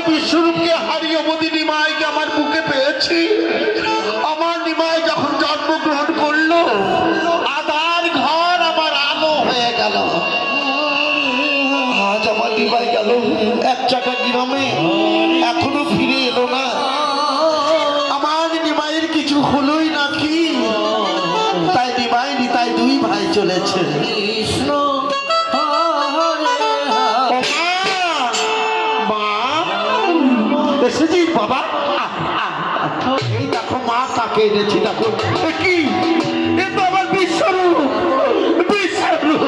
বিশ্বরূপকে হারিয়ে অবধি নিমাইকে আমার বুকে পেয়েছি। আমার নিমাই যখন জন্মগ্রহণ করলো, আধার ঘর আমার আলো হয়ে গেল। আজ আমার নিমাই গেল এক চাকা গ্রামে, এখনো ফিরে এলো না। আমার নিমাইয়ের কিছু হলোই নাকি, তাই নিমাই নিতাই দুই ভাই চলেছে। এসেছিস বাবা? এই দেখো মা কাকে এনেছি, দেখো কি, এ তো আমার বিশ্বরূপ। বিশ্বরূপ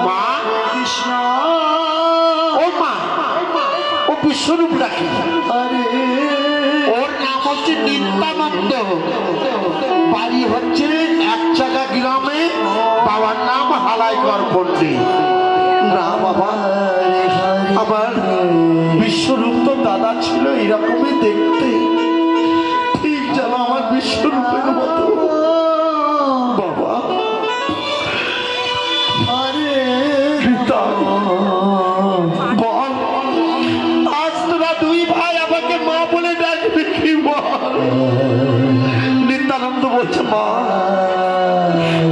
মা, কৃষ্ণ। ও মা, ও বিশ্বরূপ ডাকি। ওর নাম হচ্ছে নিত্যানন্দ, বাড়ি হচ্ছে এক চাকা গ্রামে, বাবার নাম হালাইকর পণ্ডিত। না বাবা, আমার বিশ্বরূপ তো দাদা ছিল এরকমই দেখতে, ঠিক যেন আমার বিশ্বরূপের মতো। বাবা বল, আজ তোরা দুই ভাই আমাকে মা বলে ডাকবে কি? বল। নিত্যানন্দ বলছে মা।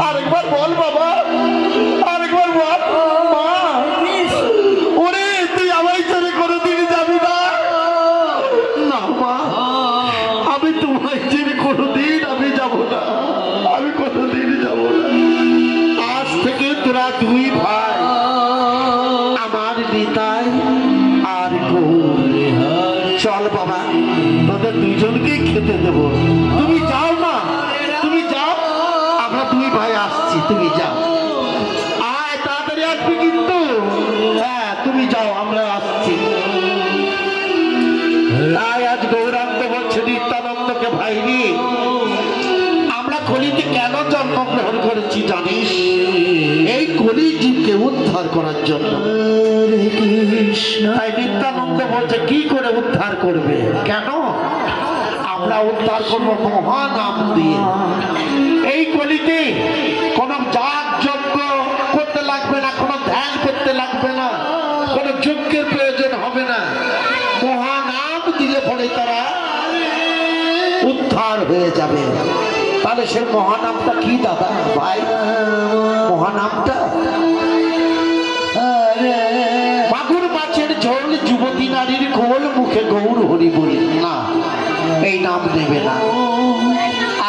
আরেকবার বল বাবা, আরেকবার বল মা। ওরে তুই আমায় ছেড়ে কোনোদিন যাবি না। না মা, আমি তোমায় ছেড়ে কোনোদিন আমি যাব না, আমি কোনোদিন যাব না। আজ থেকে তোরা দুই ভাই, আমার নিতাই আর গৌর। চল বাবা, তোদের দুইজনকেই খেতে দেবো। তুমি যাও না, তুমি যাও, আমরা দুই ভাই আসছি, তুমি যাও। আয় তাড়াতাড়ি আসবি কিন্তু। হ্যাঁ তুমি যাও, আমরা আসছি। তাই আজ গৌরাঙ্গ বলছে নিত্যানন্দকে, ভাইনি আমরা কলিতে কেন জন্মগ্রহণ করেছি জানিস? এই কলি জীবকে উদ্ধার করার জন্য। তাই নিত্যানন্দ বলছে কি করে উদ্ধার করবে? কেন? আমরা উদ্ধার করবো মহানাম দিয়ে। এই কলিতে কোন যাগ যজ্ঞ করতে লাগবে না, কোনো ধ্যান করতে লাগবে না, কোনো যজ্ঞের প্রয়োজন হবে না। মহানাম দিলে পরে তারা উদ্ধার হয়ে যাবে। তাহলে সে মহানামটা কি দাদা ভাই? মহানামটা মাগুর মাছের ঝোল, যুবতী নারীর কোল, মুখে গৌর হরি বলি। না, এই নাম দেবে না।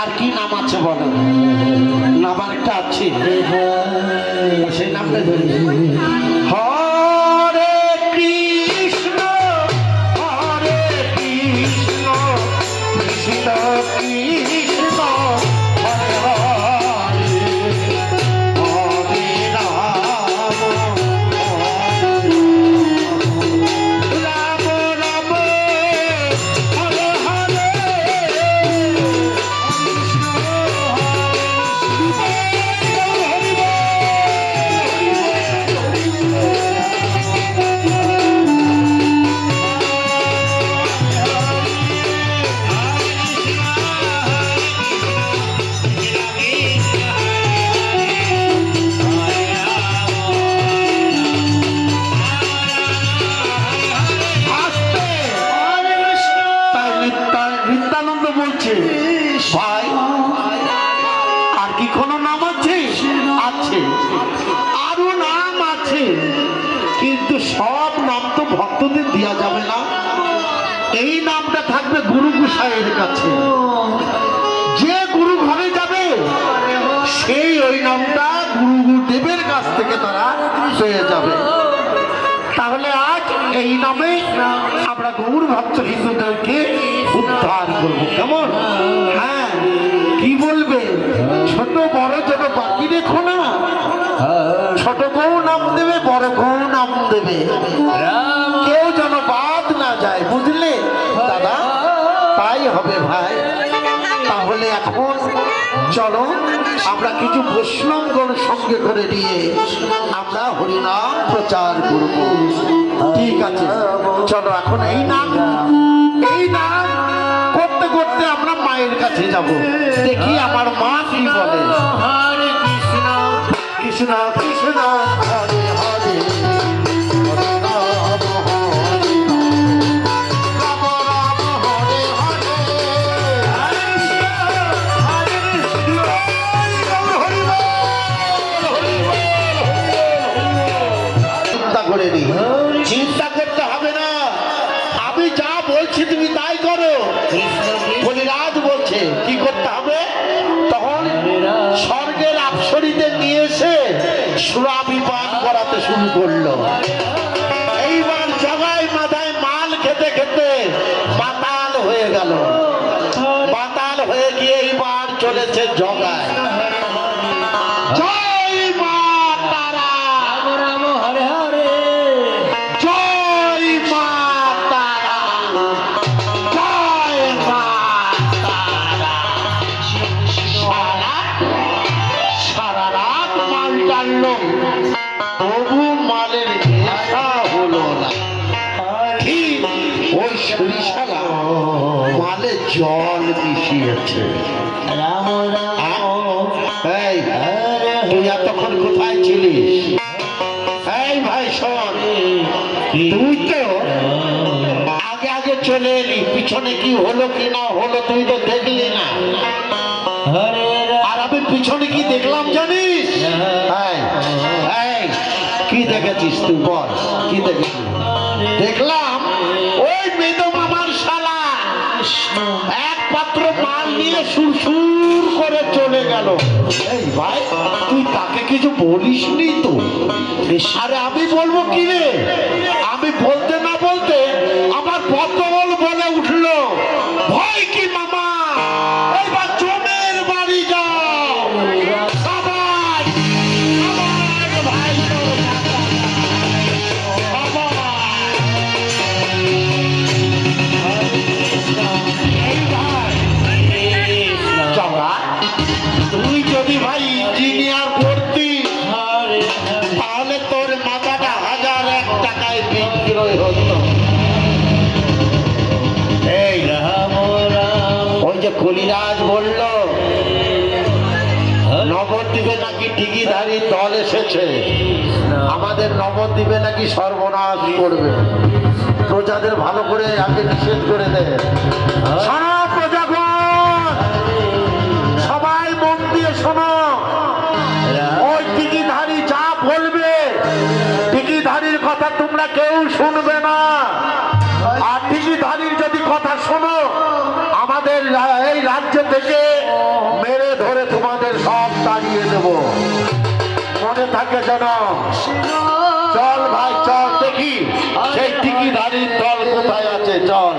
আর কি নাম আছে বলো? নাম একটা আছে, সেই নামটা ধরে হরে কৃষ্ণ, হরে কৃষ্ণ, কৃষ্ণ কৃষ্ণ হরে হরে, হরে রাম রাম রাম হরে হরে, নিত্যানন্দ বলছে ভাই আর কি কোনো নাম আছে? আছে, আরো নাম আছে, কিন্তু সব নাম তো ভক্তদের দেওয়া যাবে না। এই নামটা থাকবে গুরু গোসাইয়ের কাছে। যে গুরু ঘরে যাবে সেই ওই নামটা গুরুদেবের কাছ থেকে তারা পেয়ে যাবে। তাহলে আজ এই নামে আমরা গৌর ভক্ত হিন্দুদেরকে উদ্ধার করবো, কেমন? হ্যাঁ, কি বলবে? ছোট বড় যেন বাকি রেখো না। ছোট বউ নাম দেবে, বড় বউ নাম দেবে, কেউ যেন বাদ না যায়, বুঝলে দাদা? তাই হবে ভাই। তাহলে এখন চলো আমরা কিছু বৈষ্ণবগণ সঙ্গে করে নিয়ে আমরা হরিনাম প্রচার করব। ঠিক আছে, চলো এখন এই নাম করতে করতে আমরা মায়ের কাছে যাব, দেখি আমার মা কি বলে। হরে কৃষ্ণ কৃষ্ণ কৃষ্ণ হরে হরে। করে নি। চিন্তা করতে হবে না, আমি যা বলছি তুমি তাই করো। বলিরাজ বলছে কি করতে হবে। তখন স্বর্গের আপসরীদের নিয়ে এসে সুরাবি পান করাতে শুরু করলো। এইবার জগায় মাথায় মাল খেতে খেতে পাতাল হয়ে গেল। পাতাল হয়ে গিয়ে এইবার চলেছে জগায়। জয় মা তারা, হরে হরে, জয় মা তারা, জয় মা তারা। সারা রাত মাল টানলো, তবু মালের নেশা হলো না। ঠিক ওই সরিষালা মালে জল মিশিয়েছে। রাম রাম, এই, তুই এতক্ষণ কোথায় ছিলিস? এই ভাই শোন, তুই তো আগে আগে চলে এলি, পিছনে কি হলো কি না হলো তুই তো দেখলি না। হরে আর আমি পিছনে কি দেখলাম জানিস? এই, এই, কি দেখেছিস তুই বল, কি দেখেছিস? দেখলাম ওই বেদ মামার শালা এক পাত্র মাল নিয়ে সুরসুর করে চলে গেল। এই ভাই তুই তাকে কিছু বলিসনি তো? আরে আমি বলবো কি রে, আমি বলতে না বলতে আমার পতল বলে উঠলো, ভয় কি মামা, এইবার জমের বাড়ি যাও। সবাই আমার ভাই তোর বাবা। চলা, তুই যদি ভাই ইঞ্জিনিয়ার করতি তাহলে তোর মাথাটা 1001 টাকায় বিক্রয় হতো। এই রাম রাম, ওই যে কলিরাজ বলল নবদ্বীপে নাকি টিকিধারী দল এসেছে, আমাদের নবদ্বীপে নাকি সর্বনাশ করবে। প্রজাদের ভালো করে আগে নিষেধ করে দেয়। শোনো প্রজাগণ, সবাই মন দিয়ে শোনো। ওই টিকিধারী যা বলবে, টিকিধারীর কথা তোমরা কেউ শুনবে না। আর টিকিধারীর যদি কথা শোনো, আমাদের এই রাজ্য থেকে মেরে ধরে তোমাদের সব তাড়িয়ে দেব। মনে থাকে যেন। চল ভাই চল, দেখি সেই টিকিধারীর দল কোথায় আছে, চল।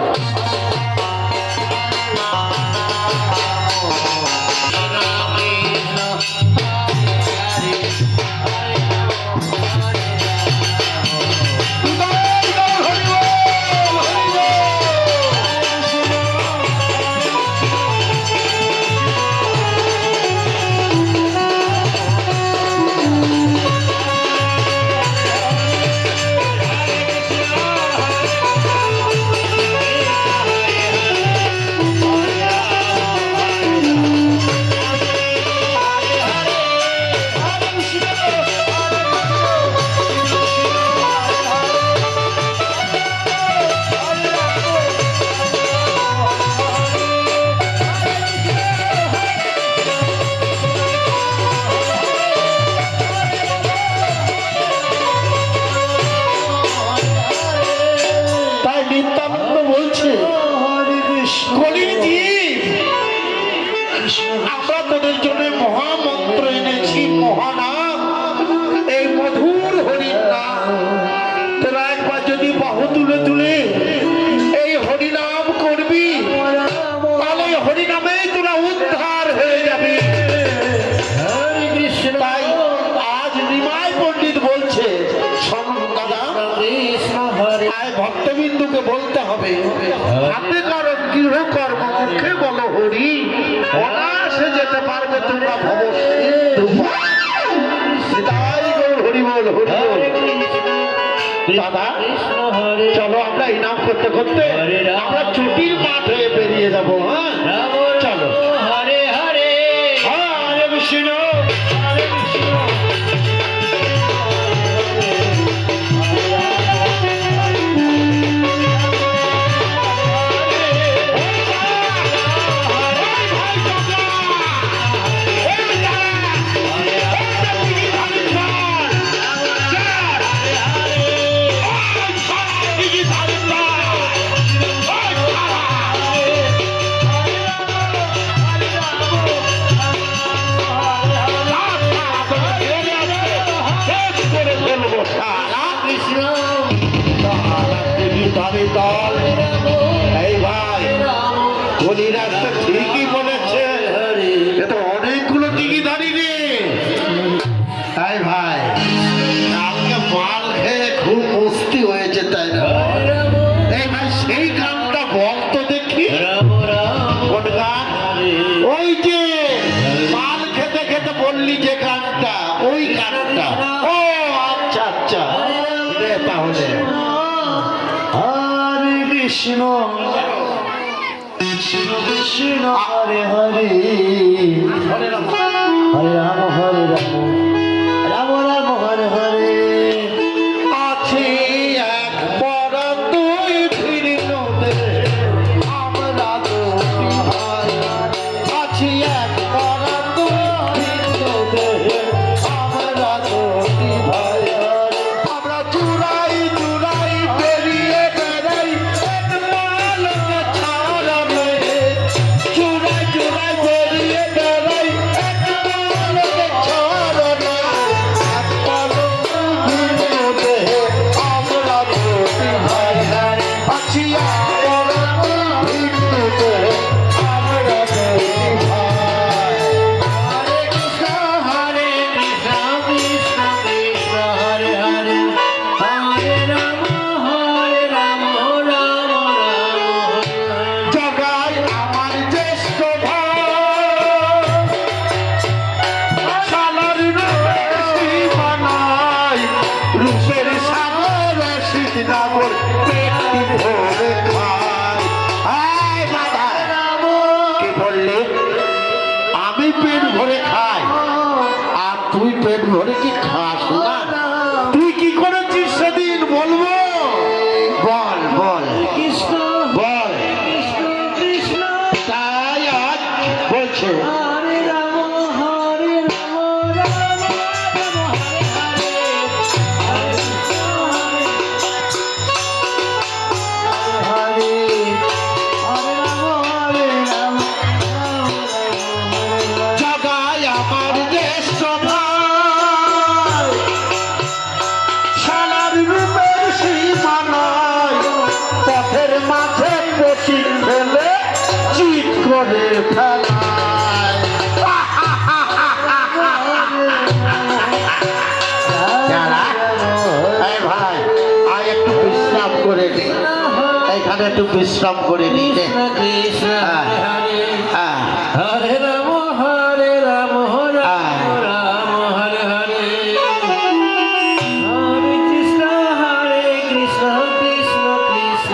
আমরা তোদের জন্য মহামন্ত্র এনেছি, মহানাম, এই মধুর হরির নাম। তোরা একবার যদি বাহু তুলে তুলে এই হরিনাম করবি, তাহলে হরিনামেই তোরা উদ্ধার হয়ে যাবি। তাই আজ নিমাই পণ্ডিত বলছে, ভক্তবিন্দুকে বলতে হবে, হাতে করো গৃহকর্ম, মুখে বলো হরি, অনায়াসে যেতে পারবে তোমরা হরি বল, হরি বল। দাদা চলো আমরা ইনাম করতে করতে আমরা ছুটির মাঠ হয়ে বেরিয়ে যাবো। হ্যাঁ চলো। হরে হরে, হরে বিষ্ণু, হরে বিষ্ণু। শালা কৃষ্ণ দেবী তারে দল। এই ভাই গলি রাস্তা ঠিকই বলেছে, এ তো অনেকগুলো টিকি দাঁড়িয়ে রে। তাই ভাই কালকে মাল খেয়ে খুব মস্তি হয়েছে, তাই না? এই ভাই সেই গানটা বলতো দেখি। রাম রাম কোন গান? ওই যে মাল খেতে খেতে বললি যে গানটা, ওই গানটা। ও আচ্ছা আচ্ছা, রে তাহলে হরে কৃষ্ণ কৃষ্ণ কৃষ্ণ হরে হরে হরে রাম। হরে রাম হরে রাম রাম রাম হরে হরে আছে এক পরাণ দুই ভিন্ন দেশ, আমরা দুটি ভাই। আছে এক পরাণ দুই ভিন্ন দেশ, আমরা দুটি ভাই। আমরা চুরাই চুরাই বেরিয়ে বেড়াই, এক মালকে ছাড়া মেরে। চুরাই চুরাই বেরিয়ে বেড়াই, এক মালকে ছাড়া মেরে। এক পরাণ ভিন্ন দেহে আমরা দুটি ভাই। আছি এক পরাণ ভিন্ন দেহে আমরা দুটি ভাই। হরে কৃষ্ণ কৃষ্ণ কৃষ্ণ হরে হরে হরে রাম রাম রাম জগাই আমার জ্যেষ্ঠ ভাই, শালার রূপের সীমানাই, রূপের সাগরে শীতনাগর পেটটি ভরে খায়। এই বাবা, কি বললি? আমি পেট ভরে খাই আর তুই পেট ভরে কি খাস না? তুই কি করেছিস সেদিন বলবো? বল বল কৃষ্ণ বল। কৃষ্ণ কৃষ্ণ তাই আজ বলছে হরে রাম রাম রাম হরে হরে হরে হরে হরে রাম জগায় আমার জ্যেষ্ঠ ভাই, শালার রূপের সীমানায়, পথের মাঝে পেটি ফেলে চিৎ করে ফেলায়। যারা? এই ভাই আয় একটু বিশ্রাম করে নি, এইখানে একটু বিশ্রাম করে নি রে। কৃষ্ণ হরে হ্যাঁ হরে রাম রাম রাম হরে হরে হরে কৃষ্ণ কৃষ্ণ কৃষ্ণ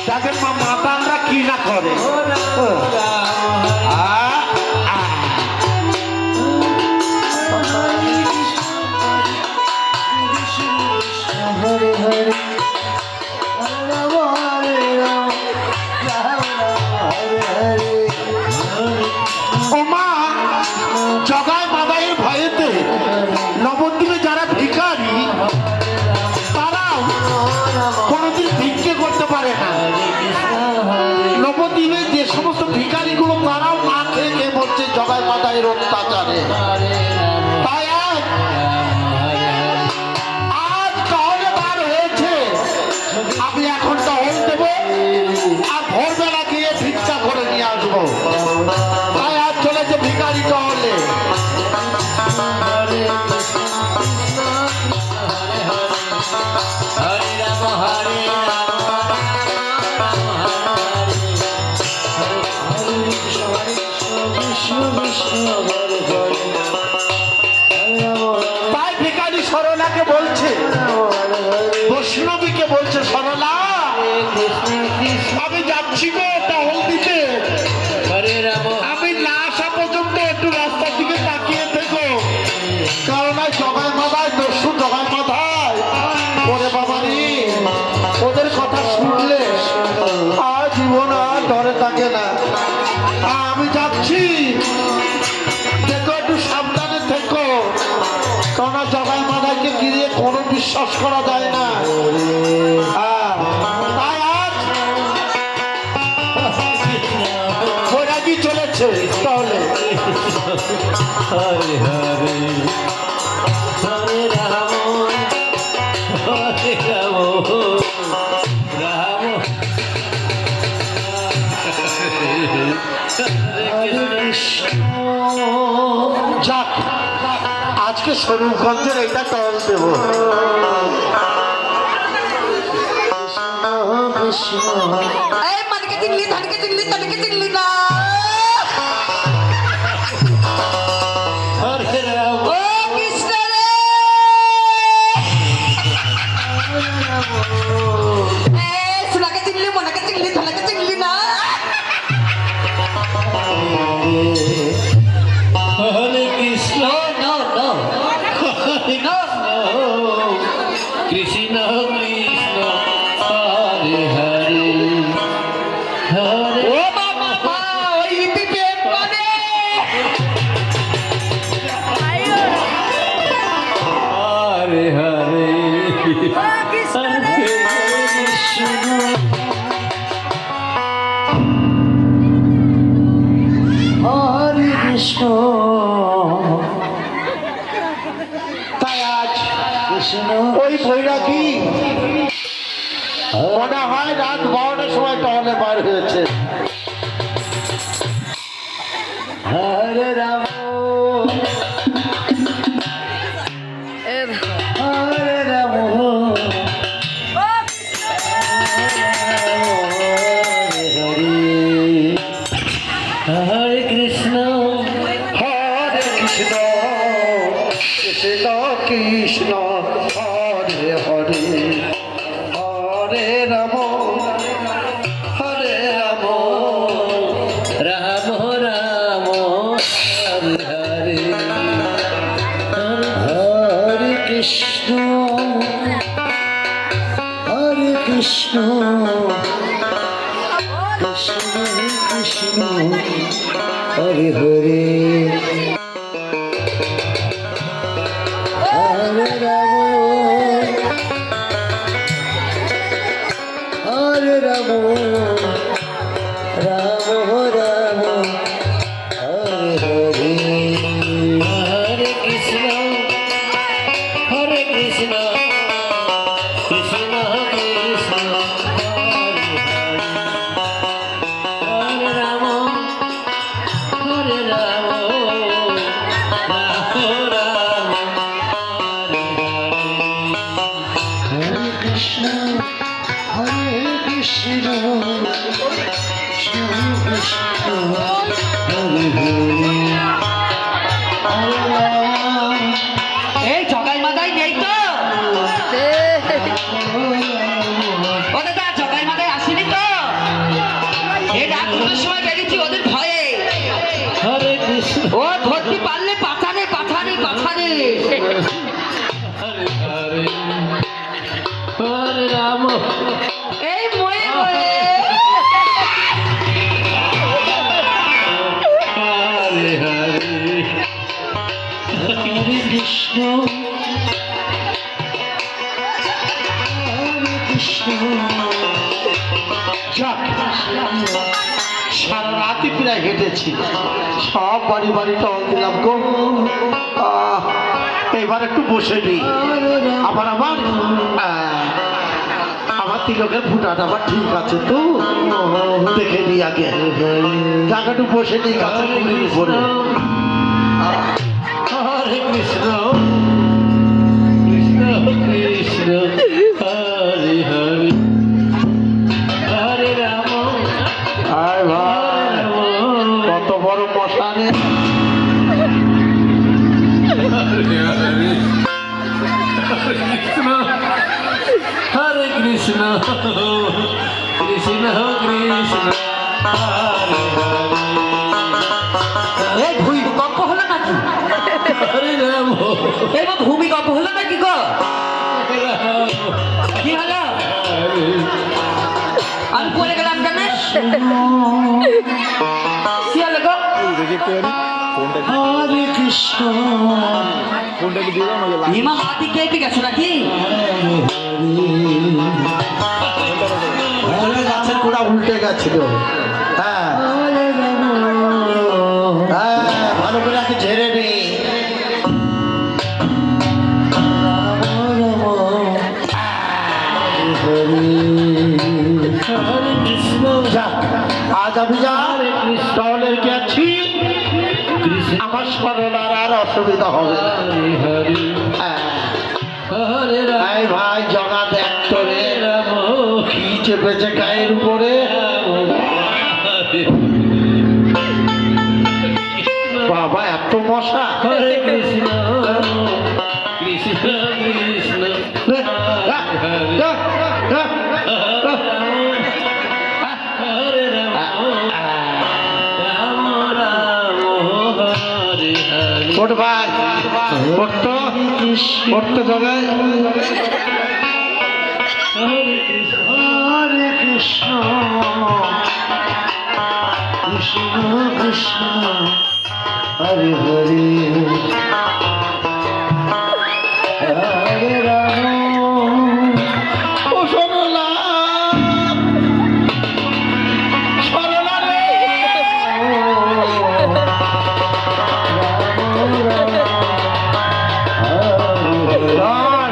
তাদের মাতালরা কি না করে। রাম আ, আ। হরে হরে রাম হরে রাম রাম হরে হরে ওমা জগায় মাদায়ের ভয়েতে নবদ্বীপে যারা ভিখারি তারাও কোনোদিন ভিক্ষে করতে পারে না। নবদ্বীপে যে সমস্ত ভিখারিগুলো তারাও না খেয়ে খেয়ে মরছে জগায় মাদায়ের অত্যাচারে। তাই আজ তাহলে বার হয়েছে, আমি এখন টহল দেবো আর ভোরবেলা গিয়ে ভিক্ষা করে নিয়ে আসবো। তাই আজ চলেছে ভিখারি টহলে। হরে রাম হরে রাম কৃষ্ণ কৃষ্ণ হরে হরে তাই ভিখারি সরলাকে বলছে, বৈষ্ণবীকে বলছে, সরলা কৃষ্ণ কৃষ্ণ আমি যাচ্ছি গো টহল দিতে, হরে রাম আমি না আসা পর্যন্ত একটু রাস্তার দিকে তাকিয়ে থেকো। কারণ এই জগায় মাথায় দস্যু জগায় মাথায় ওরে বাবারি, ওদের কথা শুনলে আর জীবন আর ডরে থাকে না। আমি যাচ্ছি, দেখো একটু সাবধানে থেকো, কারণ জগায় মাথায়কে গিয়ে কোনো বিশ্বাস করা যায় না। তাই আজ বৈরাগী চলেছে তাহলে। হরে হরে হরে রাম রাম হরে কৃষ্ণ। যাক, আজকে স্বরূপগঞ্জের এটা টল দেব। কৃষ্ণ এই মানকে চিনলি ধানকে চিনলি তানকে চিনলি না হরে রাম ও কৃষ্ণ রে এই সুনাকে চিনলি মনাকে চিনলি ধানকে চিনলি না হরে কৃষ্ণ নো নো হরে কৃষ্ণ কৃষ্ণ হরে হরে হরে ও বাবা মা ওই ইতি প্রেম করে হরে হরে হরে কৃষ্ণ তাই আজ কৃষ্ণ ওই বৈরাগী মনে হয় রাত 12টার সময় টহলে বার হয়েছে। হরে রাম হরে রাম হরে কৃষ্ণ হরে কৃষ্ণ কৃষ্ণ কৃষ্ণ হরে হরে হরে রাম হরে রাম রাম রাম হরে হরে হরে কৃষ্ণ হরে কৃষ্ণ কৃষ্ণ কৃষ্ণ হরে হরে হরে রাম হরে রাম রাম রাম হরে হরে হরে কৃষ্ণ কৃষ্ণ কৃষ্ণ হরে রাম হরে রাম রাম রাম হরে কৃষ্ণ হরে কৃষ্ণ কৃষ্ণ কৃষ্ণ হরে হরে হরে রাম এই জগাই মাদাই নেই তো ও দাদা জগাই মাদাই আসেনি তো এই রাত 2টার সময় বেরিয়েছি ওদের ভয়ে হরে কৃষ্ণ ও ধরতে পারলে পাঠানে পাঠানে পাঠানে হরে হরে হরে রাম এই ময়ে ময়ে হরে হরে হরে কৃষ্ণ হরে কৃষ্ণ যাক, সারা রাতই প্রায় হেঁটেছি, সব বাড়ি বাড়ি টহল দিলাম গো। এবার একটু বসে নিই। আবার আমার আমার তিলকের ফুটাটা আবার ঠিক আছে তো, দেখে নিই আগে। যাক, একটু বসে নিই গাছের গুড়ির উপরে। হরে কৃষ্ণ কৃষ্ণ কৃষ্ণ হরে হরে হরে রাম আয় ভাই, কত বড় মশানে। হরে কৃষ্ণ কৃষ্ণ কৃষ্ণ হরে এই ভূমিকম্প হলো নাকি হরে রাম এবার ভূমিকম্প হলো নাকি গো কি হলো আমি পড়ে গেলাম কেন কি হলো গো হরে কৃষ্ণ হিমা মাটি কেটে গেছো নাকি গাছের গোড়া উল্টে গেছিল। হ্যাঁ হ্যাঁ, ভালো করে আগে ঝেড়ে নি। যাবি যা তাহলে গেছি আমার সরলার আর অসুবিধা হবে না। হ্যাঁ। হরে রাম এই ভাই জগা দেখ তোরে কি চেপেছে গায়ের উপরে বাবা এত মশা হরে কৃষ্ণ কৃষ্ণ কৃষ্ণ হরে রাম রাম রাম হরে হরে ওঠ ভাই ওঠতো জগায় হরে কৃষ্ণ হরে কৃষ্ণ কৃষ্ণ কৃষ্ণ হরে হরে হরে রাম ও সরলা সরলা রে ধর, ধর,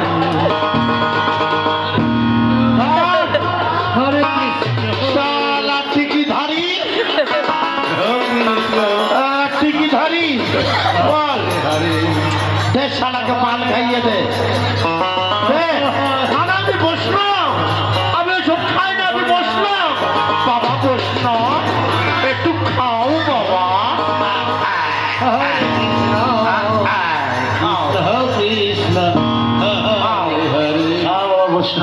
হরে কৃষ্ণ শালা টিকি ধারি টিকি ধারি বল দে শালাকে পান খাইয়ে দে দে। না, না, আমি বসলাম আমি ওসব খাই না আমি বসলাম বাবা বসলাম একটু খাও বাবা খাও। কৃষ্ণ হরে হরে খাও অবশ্য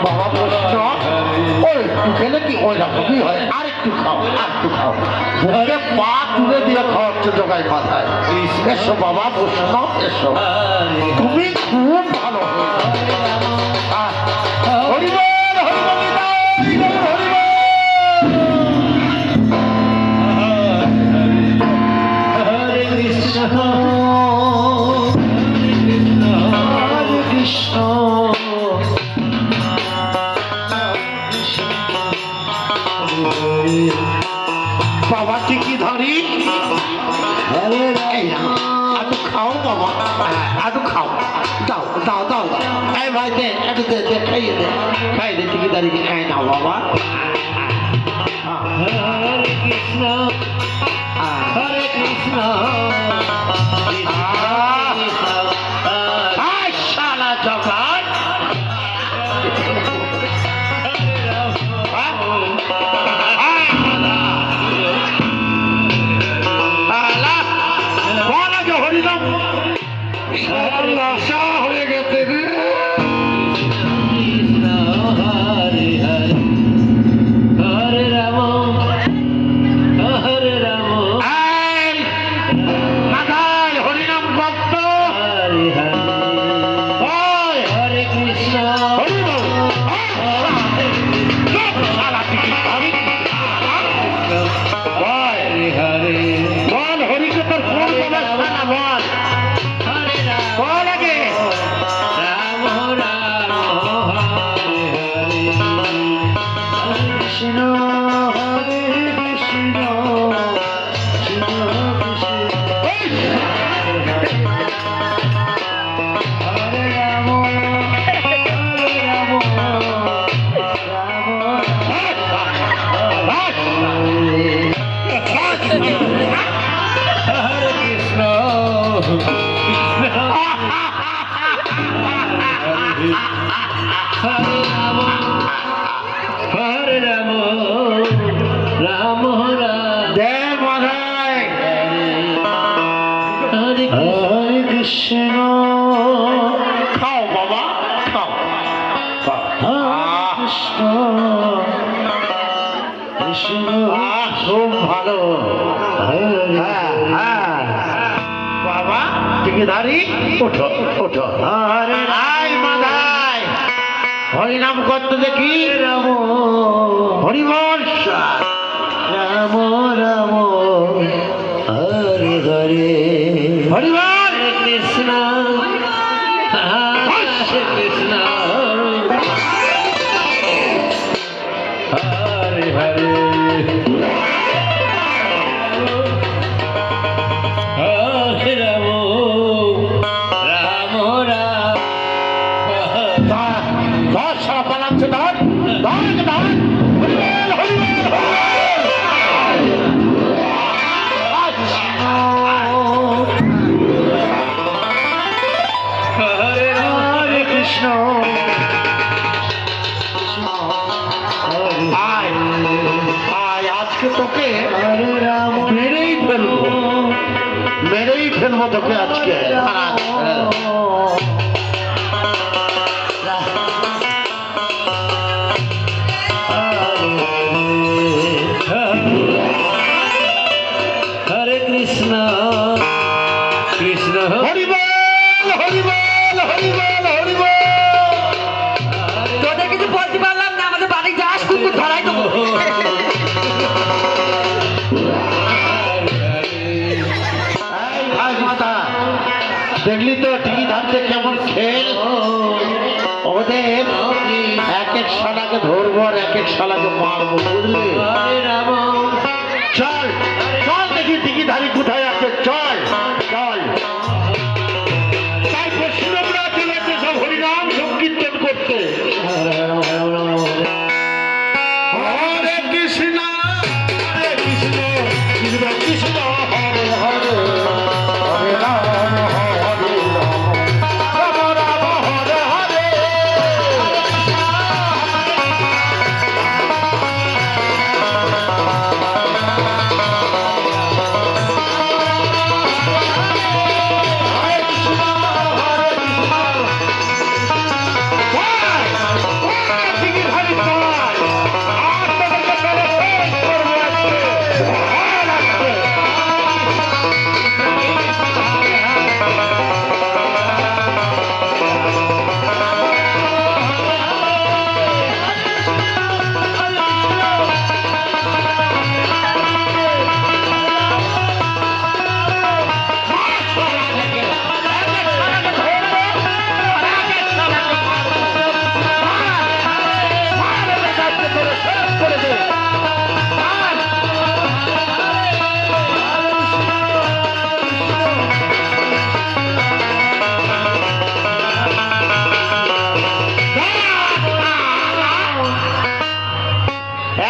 বাবা বসল ওই একটু খেলে কি ওই রকমই হয় আর একটু খাও আর একটু খাও বুকে পা তুলে দিয়ে খাওয়াচ্ছে জগাই মাথায় এসো বাবা বসল এসো তুমি খুব ভালো হরিবল হরিবল হরিবল হরে কৃষ্ণ হরে কৃষ্ণ বাবা টিকি ধরি হরে এই নাও, একটু খাও বাবা একটু খাও দাও দাও দাও দাও এই ভাই দে একটু দে দে খাইয়ে দে টিকি দাঁড়িয়ে এই নাও বাবা হরে কৃষ্ণ হরে কৃষ্ণ আয় শালা জগাত হরিনাম আশা হয়ে গেছে রে কৃষ্ণ হরে হরে হরে রাম হরে রাম এই মাথায় হরিনাম ভক্ত হরে হরে ওই হরে কৃষ্ণ হরিবল শালা টিকি ধরি হরে হরে বল হরিকে তোর কোন ব্যবস্থা না বল হরে রাম বল আগে রাম রাম হরে হরে কৃষ্ণ হরে কৃষ্ণ কৃষ্ণ কৃষ্ণ হরে রাম হরে রাম হরে কৃষ্ণ হরে রাম হরে রাম রাম রাম দে মাথায় হরে কৃষ্ণ খাও বাবা খাও কৃষ্ণ কৃষ্ণ খুব ভালো হ্যাঁ হ্যাঁ বাবা টিকি ধারি ওঠো ওঠো হরে আয় মাথায় হরিনাম করতে দেখি রাম হরিবল রাম রাম হরে হরে হরিবল কৃষ্ণ হরে কৃষ্ণ হরে হরে হরে রাম রাম রাম আজকে তোকে হরে রাম মেরেই ফেলবো তোকে আজকে। হরে কৃষ্ণ কৃষ্ণ হরিবল হরিবল হরিবল হরিবল। তোদের কিছু বলতে পারলাম না, আমাদের বাড়ি যাস কুকুর ধরাই দেবো। এই ভাই মাতা, দেখলি তো টিকি ধারতে কেমন খেল। ওদের এক এক শালাকে ধরবো আর এক এক শালাকে মারবো, বুঝলি? হরে রাম চল চল দেখি টিকি ধারি কোথায় আছে, চল চল। তাই পশ্চিমবঙ্গরা চলেছে সব হরিনাম সংকীর্তন করতে। হরে কৃষ্ণ হরে কৃষ্ণ কৃষ্ণ কৃষ্ণ হরে হরে, হরে রাম হরে রাম রাম রাম হরে হরে। হরে কৃষ্ণ হরে কৃষ্ণ। জয়, জয় টিকি ধারি জয়। আজ তোদেরকে পেলে শেষ করবো আজকে। ভয় লাগছে।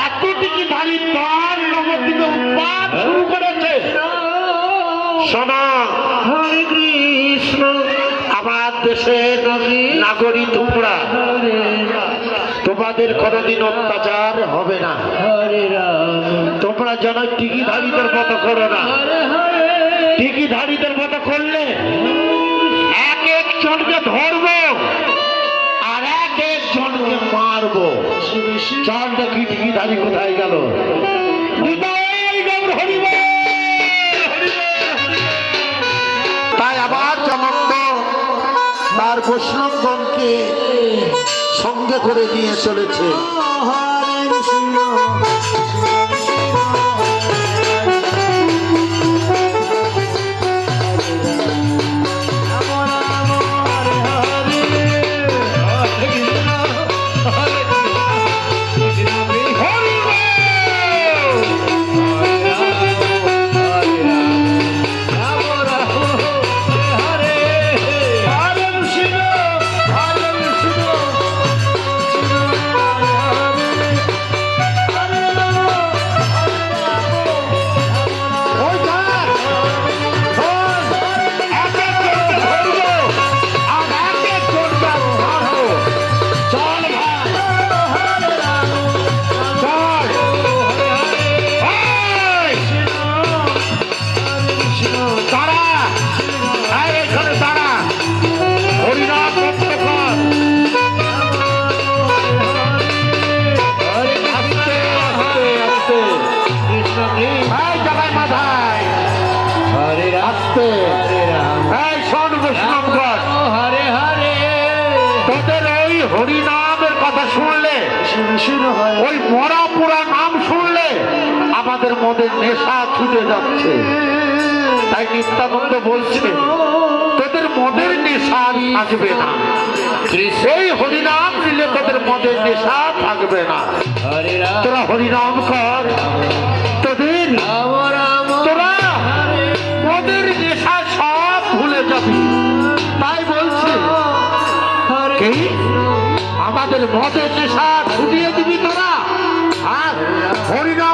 এত টিকি ধারি তার নবদ্বীপে উৎপাত শুরু করেছে। শোনো হরে কৃষ্ণ আমার দেশের নাগরিক তোমরা, তোমাদের কোনোদিন অত্যাচার হবে না। হরে রাম তোমরা যেন টিকিধারীদের মতো করো না। হরে হরে টিকিধারীদের মতো করলে এক একজনকে ধরবো আর এক একজনকে মারবো। চল দেখি টিকিধারী কোথায় গেল। বিদায় গৌর হরিবল, হরিবল, হরিবল। তাই আবার জনন্দ তার বৈষ্ণবগণকে সঙ্গে করে নিয়ে চলেছে। হরে কৃষ্ণ হরিনামের কথা শুনলে, ওই মরা পোড়া নাম শুনলে আমাদের মদের নেশা ছুটে যাচ্ছে। তাই নিত্যানন্দ বলছে তোদের মদের নেশা থাকবে না। এই হরিনাম নিলে তোদের মদের নেশা থাকবে না। তোরা হরিনাম কর, তোদের তোরা মদের নেশা সব ভুলে যাবি। তাই বলছে কি আমাদের মদের নেশা ছুটিয়ে দিবি তোরা, আর হরিনাম